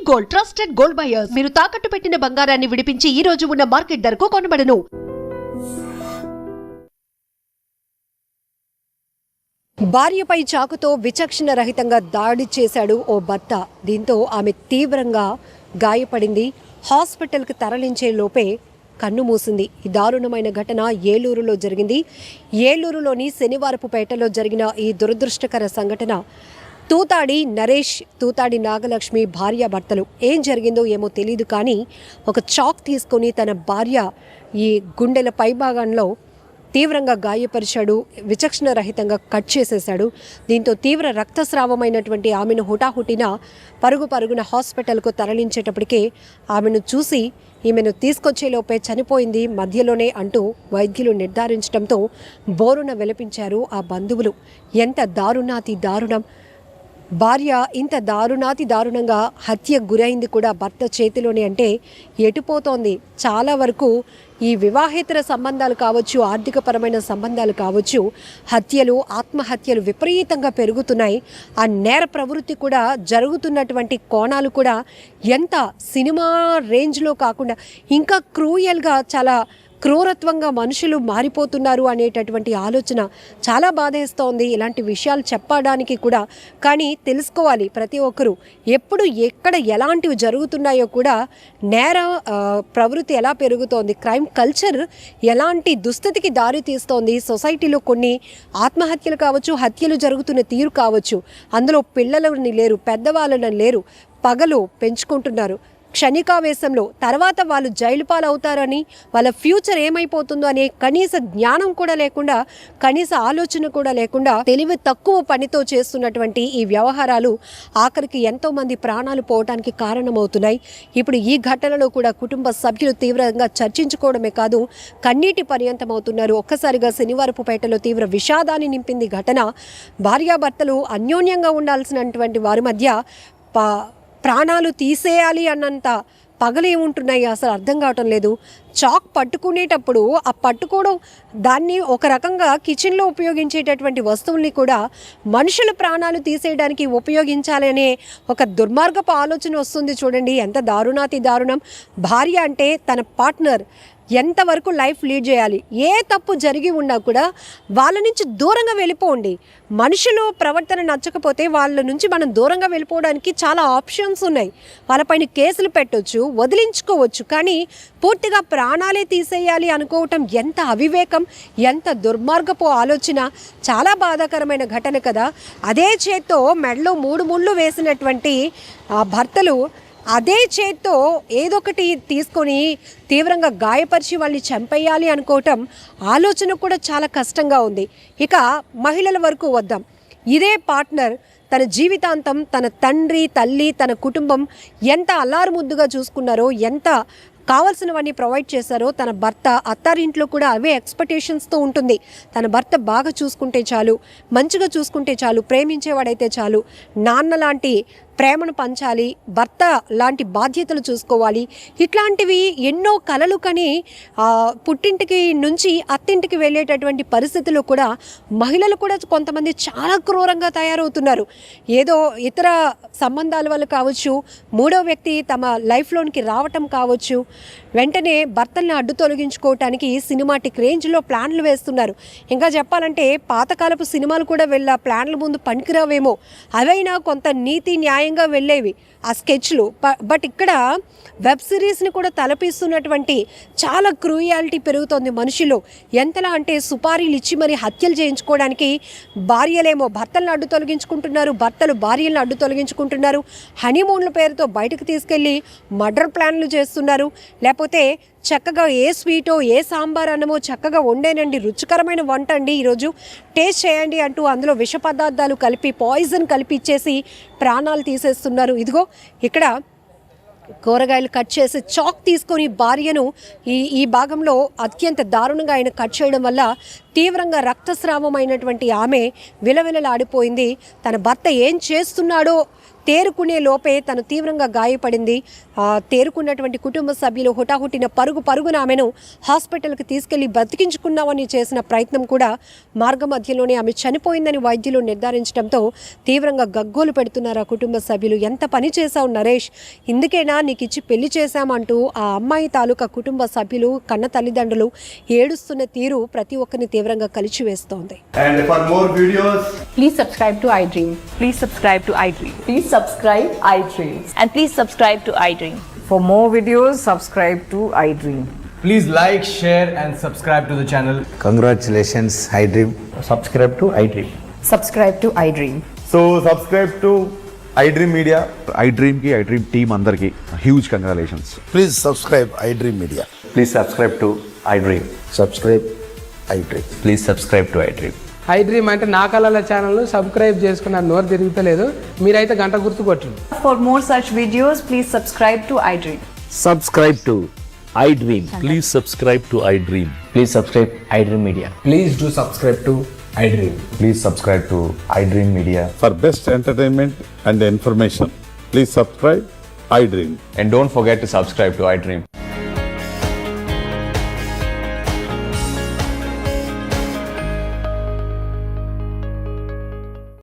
Gold, trusted gold buyers. మీరు తాకట్టు పెట్టిన బంగారాన్ని విడిపించి ఈ రోజు ఉన్న మార్కెట్ ధరకు కొనబడను. భార్యపై చాకుతో విచక్షణ రహితంగా దాడి చేశాడు ఓ భర్త. దీంతో ఆమె తీవ్రంగా గాయపడింది. హాస్పిటల్కి తరలించే లోపే కన్ను మూసింది. ఈ దారుణమైన ఘటన ఏలూరులో జరిగింది. ఏలూరులోని శనివారపుపేటలో జరిగిన ఈ దురదృష్టకర సంఘటన తూతాడి నరేష్, తూతాడి నాగలక్ష్మి భార్యాభర్తలు. ఏం జరిగిందో ఏమో తెలియదు, కానీ ఒక చాక్ తీసుకొని తన భార్య ఈ గుండెల పైభాగంలో తీవ్రంగా గాయపరిచాడు. విచక్షణ రహితంగా కట్ చేసేశాడు. దీంతో తీవ్ర రక్తస్రావమైనటువంటి ఆమెను హుటాహుటిన పరుగున హాస్పిటల్కు తరలించేటప్పటికే ఆమెను చూసి ఈమెను తీసుకొచ్చేలోపే చనిపోయింది మధ్యలోనే అంటూ వైద్యులు నిర్ధారించడంతో బోరున విలపించారు ఆ బంధువులు. ఎంత దారుణాతి దారుణం! భార్య ఇంత దారుణంగా హత్యకు గురైంది కూడా భర్త చేతిలోనే అంటే ఎటుపోతోంది. చాలా వరకు ఈ వివాహేతర సంబంధాలు కావచ్చు, ఆర్థికపరమైన సంబంధాలు కావచ్చు, హత్యలు, ఆత్మహత్యలు విపరీతంగా పెరుగుతున్నాయి. ఆ నేర ప్రవృత్తి కూడా జరుగుతున్నటువంటి కోణాలు కూడా ఎంత సినిమా రేంజ్లో కాకుండా ఇంకా క్రూయల్గా, చాలా క్రూరత్వంగా మనుషులు మారిపోతున్నారు అనేటటువంటి ఆలోచన చాలా బాధేస్తోంది. ఇలాంటి విషయాలు చెప్పడానికి కూడా, కానీ తెలుసుకోవాలి ప్రతి ఒక్కరూ. ఎప్పుడు ఎక్కడ ఎలాంటివి జరుగుతున్నాయో కూడా, నేర ప్రవృత్తి ఎలా పెరుగుతోంది, క్రైమ్ కల్చర్ ఎలాంటి దుస్థితికి దారి తీస్తోంది, సొసైటీలో కొన్ని ఆత్మహత్యలు కావచ్చు, హత్యలు జరుగుతున్న తీరు కావచ్చు, అందులో పిల్లలని లేరు, పెద్దవాళ్ళని లేరు, పగలు పెంచుకుంటున్నారు క్షణికావేశంలో. తర్వాత వాళ్ళు జైలు పాలవుతారని, వాళ్ళ ఫ్యూచర్ ఏమైపోతుందో అనే కనీస జ్ఞానం కూడా లేకుండా, కనీస ఆలోచన కూడా లేకుండా తెలివి తక్కువ పనితో చేస్తున్నటువంటి ఈ వ్యవహారాలు ఆఖరికి ఎంతోమంది ప్రాణాలు పోవడానికి కారణమవుతున్నాయి. ఇప్పుడు ఈ ఘటనలో కూడా కుటుంబ సభ్యులు తీవ్రంగా చర్చించుకోవడమే కాదు, కన్నీటి పర్యంతమవుతున్నారు. ఒక్కసారిగా శనివారపుపేటలో తీవ్ర విషాదాన్ని నింపింది ఘటన. భార్యాభర్తలు అన్యోన్యంగా ఉండాల్సినటువంటి వారి మధ్య ప్రాణాలు తీసేయాలి అన్నంత పగలేముంటున్నాయి అసలు అర్థం కావటం లేదు. చాక్ పట్టుకునేటప్పుడు ఆ పట్టుకోవడం, దాన్ని ఒక రకంగా కిచెన్లో ఉపయోగించేటటువంటి వస్తువుల్ని కూడా మనుషుల ప్రాణాలు తీసేయడానికి ఉపయోగించాలనే ఒక దుర్మార్గపు ఆలోచన వస్తుంది. చూడండి ఎంత దారుణాతి దారుణం. భార్య అంటే తన పార్ట్నర్ ఎంతవరకు లైఫ్ లీడ్ చేయాలి, ఏ తప్పు జరిగి ఉన్నా కూడా వాళ్ళ నుంచి దూరంగా వెళ్ళిపోండి. మనుషులు ప్రవర్తన నచ్చకపోతే వాళ్ళ నుంచి మనం దూరంగా వెళ్ళిపోవడానికి చాలా ఆప్షన్స్ ఉన్నాయి. వాళ్ళపైన కేసులు పెట్టవచ్చు, వదిలించుకోవచ్చు, కానీ పూర్తిగా ప్రాణాలే తీసేయాలి అనుకోవటం ఎంత అవివేకం, ఎంత దుర్మార్గపు ఆలోచన. చాలా బాధాకరమైన ఘటన కదా. అదే చేత్తో మెడలో 3 ముళ్ళు వేసినటువంటి భర్తలు అదే చేత్తో ఏదొకటి తీసుకొని తీవ్రంగా గాయపరిచి వాళ్ళని చంపేయాలి అనుకోవటం ఆలోచన కూడా చాలా కష్టంగా ఉంది. ఇక మహిళల వరకు వద్దాం. ఇదే పార్ట్నర్ తన జీవితాంతం తన తండ్రి, తల్లి, తన కుటుంబం ఎంత అల్లారుముద్దుగా చూసుకున్నారో, ఎంత కావాల్సినవన్నీ ప్రొవైడ్ చేశారో, తన భర్త అత్తారింట్లో కూడా అవే ఎక్స్పెక్టేషన్స్తో ఉంటుంది. తన భర్త బాగా చూసుకుంటే చాలు, మంచిగా చూసుకుంటే చాలు, ప్రేమించేవాడైతే చాలు, నాన్న లాంటి ప్రేమను పంచాలి, భర్త లాంటి బాధ్యతలు చూసుకోవాలి. ఇట్లాంటివి ఎన్నో కలలు కని పుట్టింటికి నుంచి అత్తింటికి వెళ్ళేటటువంటి పరిస్థితుల్లో కూడా మహిళలు కూడా కొంతమంది చాలా క్రూరంగా తయారవుతున్నారు. ఏదో ఇతర సంబంధాల వల్ల కావచ్చు, మూడో వ్యక్తి తమ లైఫ్లోనికి రావటం కావచ్చు, వెంటనే భర్తల్ని అడ్డు తొలగించుకోవటానికి సినిమాటిక్ రేంజ్లో ప్లాన్లు వేస్తున్నారు. ఇంకా చెప్పాలంటే పాతకాలపు సినిమాలు కూడా వెళ్ళ ప్లాన్ల ముందు పనికిరావేమో, అవైనా కొంత నీతి న్యాయంగా వెళ్ళేవి ఆ స్కెచ్లు. బట్ ఇక్కడ వెబ్ సిరీస్ని కూడా తలపిస్తున్నటువంటి చాలా క్రూయాలిటీ పెరుగుతోంది మనుషులు. ఎంతలా అంటే సుపారీలు ఇచ్చి మరి హత్యలు చేయించుకోవడానికి భార్యలేమో భర్తలను అడ్డు తొలగించుకుంటున్నారు, భర్తలు భార్యలను అడ్డు తొలగించుకుంటున్నారు. హనీమూన్ల పేరుతో బయటకు తీసుకెళ్ళి మర్డర్ ప్లాన్లు చేస్తున్నారు. లేకపోతే చక్కగా ఏ స్వీటో, ఏ సాంబార్ అన్నమో చక్కగా వండేనండి, రుచికరమైన వంట అండి, ఈరోజు టేస్ట్ చేయండి అంటూ అందులో విష పదార్థాలు కలిపి, పాయిజన్ కలిపి ఇచ్చేసి ప్రాణాలు తీసేస్తున్నారు. ఇదిగో ఇక్కడ కూరగాయలు కట్ చేసి చాక్ తీసుకొని భార్యను ఈ భాగంలో అత్యంత దారుణంగా ఆయన కట్ చేయడం వల్ల తీవ్రంగా రక్తస్రావమైనటువంటి ఆమె విలవిలలాడిపోయింది. తన భర్త ఏం చేస్తున్నాడో తేరుకునే లోపే తను తీవ్రంగా గాయపడింది. తేరుకున్నటువంటి కుటుంబ సభ్యులు హుటాహుటిన పరుగున ఆమెను హాస్పిటల్కి తీసుకెళ్లి బతికించుకున్నామని చేసిన ప్రయత్నం కూడా మార్గ మధ్యలోనే ఆమె చనిపోయిందని వైద్యులు నిర్ధారించడంతో తీవ్రంగా గగ్గోలు పెడుతున్నారు ఆ కుటుంబ సభ్యులు. ఎంత పని చేశావు నరేష్, ఇందుకేనా నీకు ఇచ్చి పెళ్లి చేశామంటూ ఆ అమ్మాయి తాలూకా కుటుంబ సభ్యులు కన్న తల్లిదండ్రులు ఏడుస్తున్న తీరు ప్రతి ఒక్కరిని తీవ్రంగా కలిచివేస్తోంది. And for more videos, Please subscribe to iDream. Please subscribe to iDream. Please subscribe iDream. And please subscribe to iDream. For more videos, subscribe to iDream. Please like, share and subscribe to the channel. Congratulations, iDream. Subscribe to iDream. Subscribe to iDream. so subscribe to iDream Media. iDream team andarki huge congratulations. Please subscribe iDream Media. Please subscribe to iDream. Subscribe iDream. Please subscribe to iDream. iDream అంటే నా కళల ఛానల్ను subscribe చేసుకున్న నోరు తిరుగుతలేదు, మీరైతే గంట గుర్తు కొట్టండి. For more such videos, please subscribe to iDream. Subscribe to iDream. Please subscribe to iDream. Please subscribe iDream Media. Please do subscribe to iDream. Please subscribe to iDream Media. For best entertainment and information, please subscribe iDream. And don't forget to subscribe to iDream.